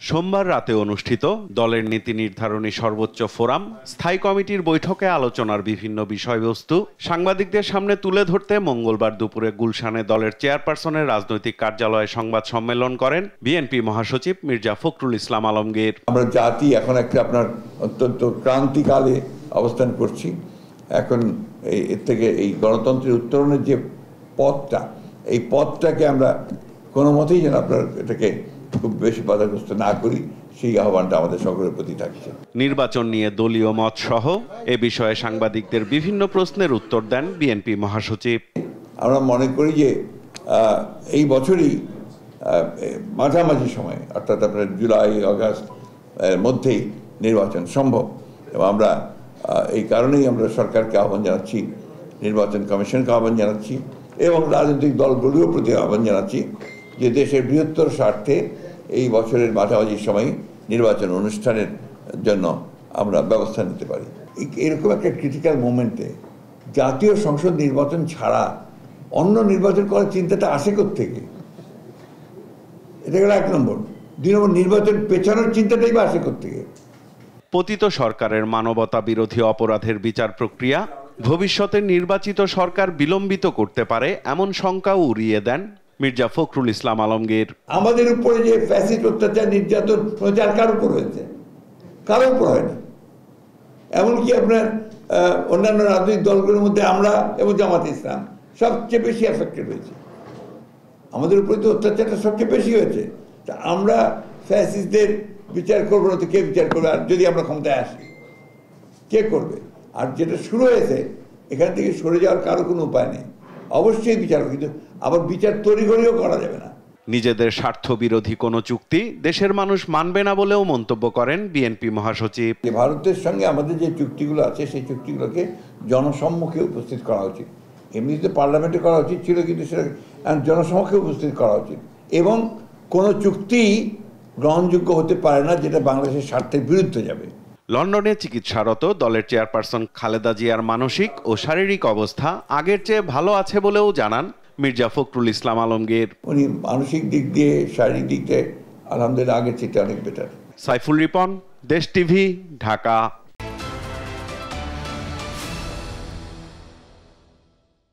সোমবার রাতে অনুষ্ঠিত দলের নীতি নির্ধারণী সর্বোচ্চ ফোরাম স্থায়ী কমিটির বৈঠকে আলোচনার বিভিন্ন বিষয়বস্তু সাংবাদিকদের সামনে তুলে ধরতে মঙ্গলবার দুপুরে গুলশানে দলের চেয়ারপারসনের রাজনৈতিক কার্যালয়ে সংবাদ সম্মেলন করেন বিএনপি মহাসচিব মির্জা ফখরুল ইসলাম আলমগীর। আমরা জাতি এখন একটা আপনার অত্যন্ত ক্রান্তিকালে অবস্থান করছি। এখন এর থেকে এই গণতন্ত্রের উত্তরণের যে পথটা, এই পথটাকে আমরা কোনো মতেই যেন আপনার এটাকে খুব বেশি বাধাগ্রস্ত না করি, সেই আহ্বানটা আমাদের সকলের প্রতি থাকছে। নির্বাচন নিয়ে দলীয় মত সহ এ বিষয়ে সাংবাদিকদের বিভিন্ন প্রশ্নের উত্তর দেন বিএনপি মহাসচিব। আমরা মনে করি যে এই বছরই মাঝামাঝি সময়ে, অর্থাৎ আপনার জুলাই আগস্ট এর মধ্যেই নির্বাচন সম্ভব, এবং আমরা এই কারণেই আমরা সরকারকে আহ্বান জানাচ্ছি, নির্বাচন কমিশনকে আহ্বান জানাচ্ছি এবং রাজনৈতিক দলগুলোর প্রতি আহ্বান জানাচ্ছি যে দেশের বৃহত্তর স্বার্থে এই বছরের মাঝামাঝি সময়ে নির্বাচন অনুষ্ঠানের জন্য আমরা ব্যবস্থা নিতে পারি। এরকম একটা ক্রিটিক্যাল মোমেন্টে জাতীয় সংসদ নির্বাচন ছাড়া অন্য নির্বাচন করার চিন্তাটা আসে কোত্থেকে? এটা গেল 1 নম্বর। 2 নম্বর, নির্বাচন পেছানোর চিন্তাটাই বা আসে কোত্থেকে? পতিত সরকারের মানবতা বিরোধী অপরাধের বিচার প্রক্রিয়া ভবিষ্যতে নির্বাচিত সরকার বিলম্বিত করতে পারে এমন শঙ্কাও উড়িয়ে দেন মির্জা ফখরুল ইসলাম আলমগীর। আমাদের উপরে যে ফ্যাসিস্ট অত্যাচার নির্যাতন আর কার উপর হয়েছে? কারো উপর হয়নি। এমনকি আপনার অন্যান্য রাজনৈতিক দলগুলোর মধ্যে আমরা এবং জামাত ইসলাম সবচেয়ে বেশি এফেক্টেড হয়েছে। আমাদের উপরে তো অত্যাচারটা সবচেয়ে বেশি হয়েছে। তা আমরা ফ্যাসিস্টদের বিচার করবো না তো কে বিচার করবে? আর যদি আমরা ক্ষমতায় আসি, কে করবে? আর যেটা শুরু হয়েছে, এখান থেকে সরে যাওয়ার কারো কোনো উপায় নেই। অবশ্যই বিচার, কিন্তু আবার বিচার তড়িঘড়িও করা যাবে না। নিজেদের স্বার্থ বিরোধী কোনো চুক্তি দেশের মানুষ মানবে না বলেও মন্তব্য করেন বিএনপি মহাসচিব। ভারতের সঙ্গে আমাদের যে চুক্তিগুলো আছে, সেই চুক্তিগুলোকে জনসম্মুখে উপস্থিত করা উচিত। এমনিতে পার্লামেন্টে করা উচিত ছিল, কিন্তু সেটা জনসম্মুখে উপস্থিত করা উচিত। এবং কোনো চুক্তি গ্রহণযোগ্য হতে পারে না যেটা বাংলাদেশের স্বার্থের বিরুদ্ধে যাবে। লন্ডনে চিকিৎসারত দলের চেয়ারপারসন খালেদা জিয়ার মানসিক ও শারীরিক অবস্থা আগের চেয়ে ভালো আছে বলেও জানান মির্জা ফখরুল ইসলাম আলমগীর। উনি মানসিক দিক দিয়ে, শারীরিক দিক দিয়ে আলহামদুলিল্লাহ আগের চেয়ে অনেক বেটার। সাইফুল রিপন, দেশ টিভি, ঢাকা।